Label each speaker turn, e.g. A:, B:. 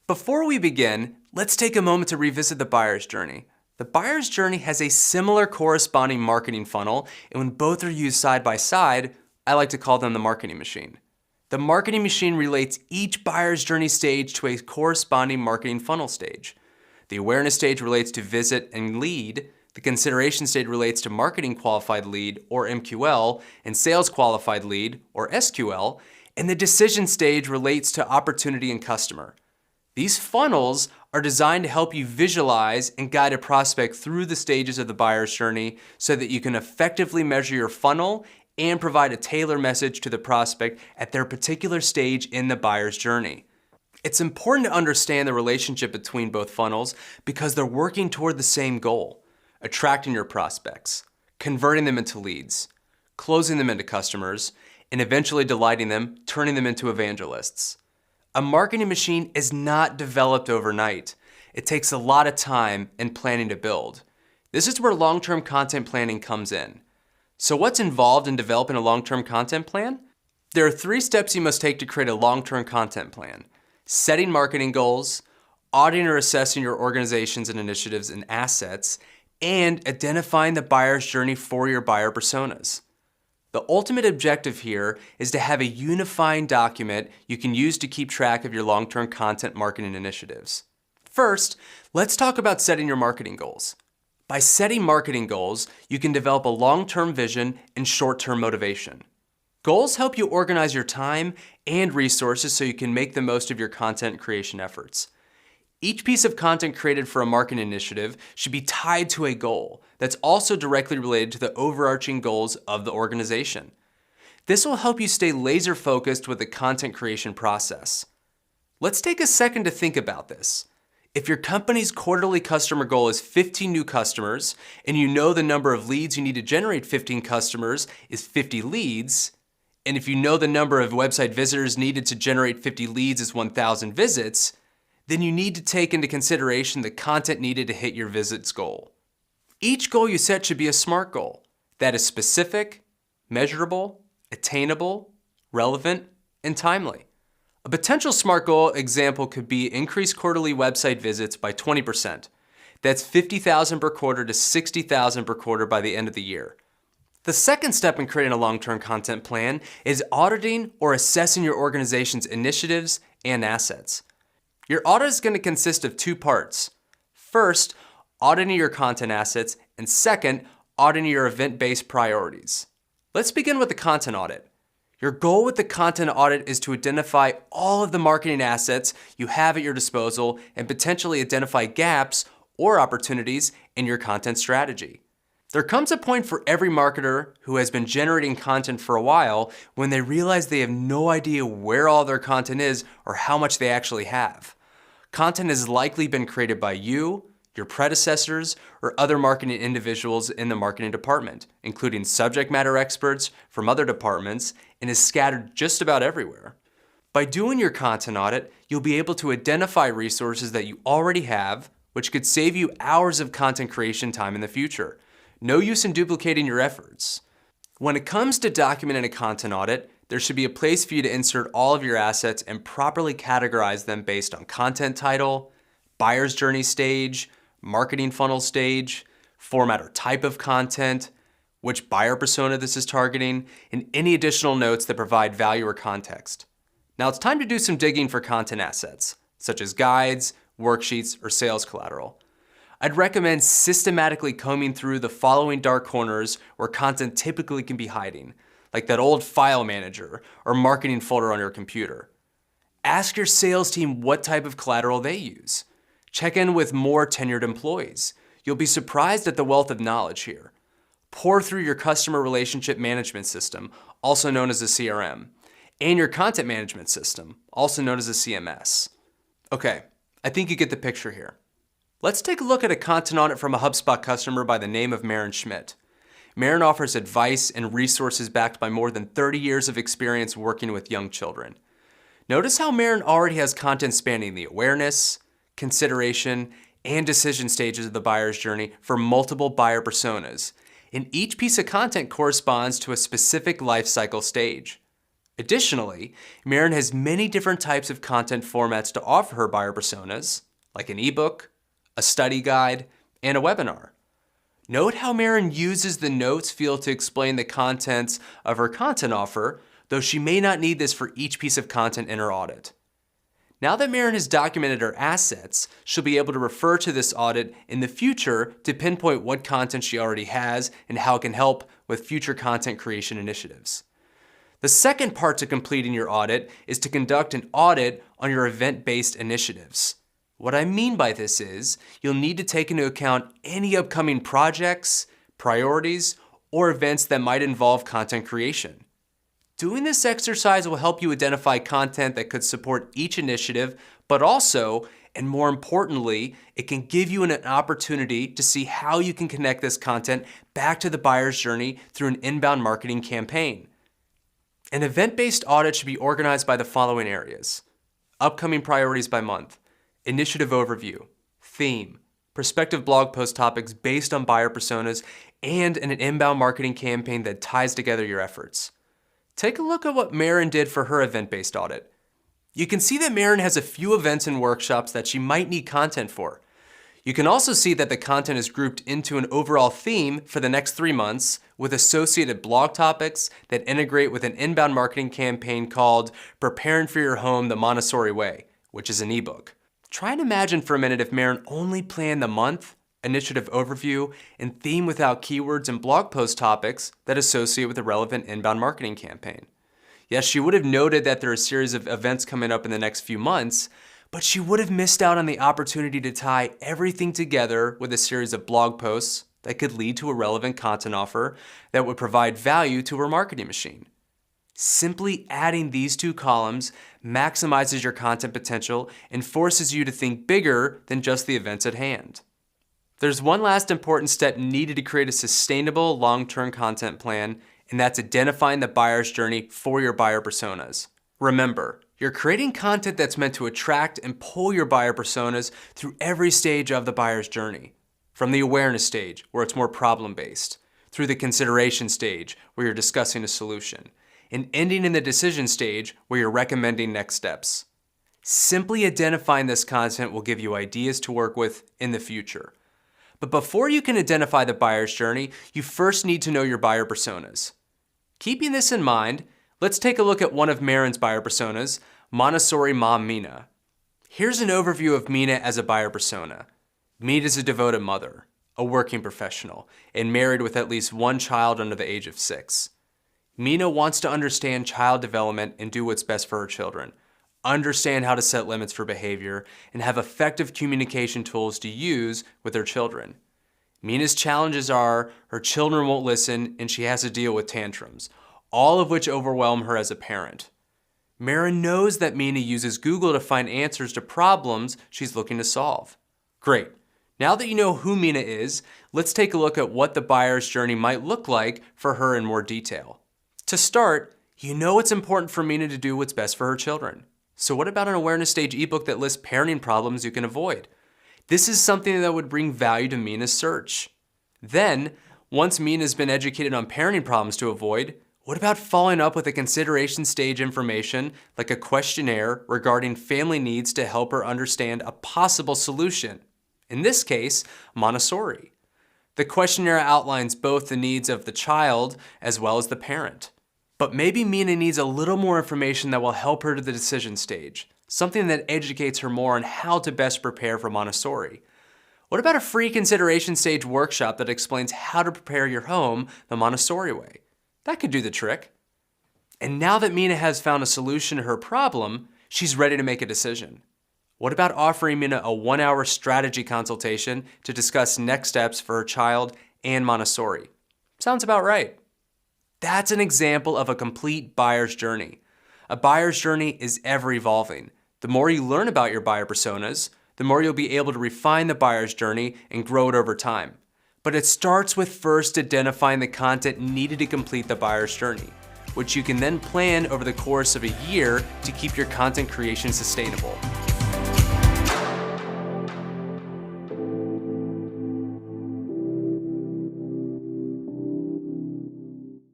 A: Before we begin, let's take a moment to revisit the buyer's journey. The buyer's journey has a similar corresponding marketing funnel, and when both are used side by side, I like to call them the marketing machine. The marketing machine relates each buyer's journey stage to a corresponding marketing funnel stage. The awareness stage relates to visit and lead, the consideration stage relates to marketing qualified lead, or MQL, and sales qualified lead, or SQL, and the decision stage relates to opportunity and customer. These funnels are designed to help you visualize and guide a prospect through the stages of the buyer's journey so that you can effectively measure your funnel and provide a tailored message to the prospect at their particular stage in the buyer's journey. It's important to understand the relationship between both funnels because they're working toward the same goal: attracting your prospects, converting them into leads, closing them into customers, and eventually delighting them, turning them into evangelists. A marketing machine is not developed overnight. It takes a lot of time and planning to build. This is where long-term content planning comes in. So what's involved in developing a long-term content plan? There are 3 steps you must take to create a long-term content plan: setting marketing goals, auditing or assessing your organizations and initiatives and assets, and identifying the buyer's journey for your buyer personas. The ultimate objective here is to have a unifying document you can use to keep track of your long-term content marketing initiatives. First, let's talk about setting your marketing goals. By setting marketing goals, you can develop a long-term vision and short-term motivation. Goals help you organize your time and resources so you can make the most of your content creation efforts. Each piece of content created for a marketing initiative should be tied to a goal that's also directly related to the overarching goals of the organization. This will help you stay laser focused with the content creation process. Let's take a second to think about this. If your company's quarterly customer goal is 15 new customers, and you know the number of leads you need to generate 15 customers is 50 leads, and if you know the number of website visitors needed to generate 50 leads is 1,000 visits, then you need to take into consideration the content needed to hit your visits goal. Each goal you set should be a SMART goal that is specific, measurable, attainable, relevant, and timely. A potential SMART goal example could be increase quarterly website visits by 20%. That's 50,000 per quarter to 60,000 per quarter by the end of the year. The second step in creating a long-term content plan is auditing or assessing your organization's initiatives and assets. Your audit is going to consist of 2 parts. First, auditing your content assets, and second, auditing your event-based priorities. Let's begin with the content audit. Your goal with the content audit is to identify all of the marketing assets you have at your disposal and potentially identify gaps or opportunities in your content strategy. There comes a point for every marketer who has been generating content for a while when they realize they have no idea where all their content is or how much they actually have. Content has likely been created by you, your predecessors, or other marketing individuals in the marketing department, including subject matter experts from other departments, and is scattered just about everywhere. By doing your content audit, you'll be able to identify resources that you already have, which could save you hours of content creation time in the future. No use in duplicating your efforts. When it comes to documenting a content audit, there should be a place for you to insert all of your assets and properly categorize them based on content title, buyer's journey stage, marketing funnel stage, format or type of content, which buyer persona this is targeting, and any additional notes that provide value or context. Now it's time to do some digging for content assets, such as guides, worksheets, or sales collateral. I'd recommend systematically combing through the following dark corners where content typically can be hiding, like that old file manager or marketing folder on your computer. Ask your sales team what type of collateral they use. Check in with more tenured employees. You'll be surprised at the wealth of knowledge here. Pour through your customer relationship management system, also known as a CRM, and your content management system, also known as a CMS. Okay, I think you get the picture here. Let's take a look at a content audit from a HubSpot customer by the name of Maren Schmidt. Maren offers advice and resources backed by more than 30 years of experience working with young children. Notice how Maren already has content spanning the awareness, consideration, and decision stages of the buyer's journey for multiple buyer personas, and each piece of content corresponds to a specific life cycle stage. Additionally, Marin has many different types of content formats to offer her buyer personas, like an ebook, a study guide, and a webinar. Note how Marin uses the notes field to explain the contents of her content offer, though she may not need this for each piece of content in her audit. Now that Marin has documented her assets, she'll be able to refer to this audit in the future to pinpoint what content she already has and how it can help with future content creation initiatives. The second part to completing your audit is to conduct an audit on your event-based initiatives. What I mean by this is, you'll need to take into account any upcoming projects, priorities, or events that might involve content creation. Doing this exercise will help you identify content that could support each initiative, but also, and more importantly, it can give you an opportunity to see how you can connect this content back to the buyer's journey through an inbound marketing campaign. An event-based audit should be organized by the following areas: upcoming priorities by month, initiative overview, theme, prospective blog post topics based on buyer personas, and an inbound marketing campaign that ties together your efforts. Take a look at what Marin did for her event-based audit. You can see that Marin has a few events and workshops that she might need content for. You can also see that the content is grouped into an overall theme for the next 3 months with associated blog topics that integrate with an inbound marketing campaign called Preparing for Your Home the Montessori Way, which is an ebook. Try and imagine for a minute if Marin only planned the month, initiative overview, and theme without keywords and blog post topics that associate with a relevant inbound marketing campaign. Yes, she would have noted that there are a series of events coming up in the next few months, but she would have missed out on the opportunity to tie everything together with a series of blog posts that could lead to a relevant content offer that would provide value to her marketing machine. Simply adding these two columns maximizes your content potential and forces you to think bigger than just the events at hand. There's one last important step needed to create a sustainable long-term content plan, and that's identifying the buyer's journey for your buyer personas. Remember, you're creating content that's meant to attract and pull your buyer personas through every stage of the buyer's journey. From the awareness stage, where it's more problem-based, through the consideration stage, where you're discussing a solution, and ending in the decision stage, where you're recommending next steps. Simply identifying this content will give you ideas to work with in the future. But before you can identify the buyer's journey, you first need to know your buyer personas. Keeping this in mind, let's take a look at one of Marin's buyer personas, Montessori Mom Mina. Here's an overview of Mina as a buyer persona. Mina is a devoted mother, a working professional, and married with at least one child under the age of 6. Mina wants to understand child development and do what's best for her children, understand how to set limits for behavior, and have effective communication tools to use with her children. Mina's challenges are her children won't listen and she has to deal with tantrums, all of which overwhelm her as a parent. Marin knows that Mina uses Google to find answers to problems she's looking to solve. Great. Now that you know who Mina is, let's take a look at what the buyer's journey might look like for her in more detail. To start, you know it's important for Mina to do what's best for her children. So what about an awareness stage ebook that lists parenting problems you can avoid? This is something that would bring value to Mina's search. Then, once Mina's been educated on parenting problems to avoid, what about following up with a consideration stage information like a questionnaire regarding family needs to help her understand a possible solution? In this case, Montessori. The questionnaire outlines both the needs of the child as well as the parent. But maybe Mina needs a little more information that will help her to the decision stage, something that educates her more on how to best prepare for Montessori. What about a free consideration stage workshop that explains how to prepare your home the Montessori way? That could do the trick. And now that Mina has found a solution to her problem, she's ready to make a decision. What about offering Mina a 1-hour strategy consultation to discuss next steps for her child and Montessori? Sounds about right. That's an example of a complete buyer's journey. A buyer's journey is ever evolving. The more you learn about your buyer personas, the more you'll be able to refine the buyer's journey and grow it over time. But it starts with first identifying the content needed to complete the buyer's journey, which you can then plan over the course of a year to keep your content creation sustainable.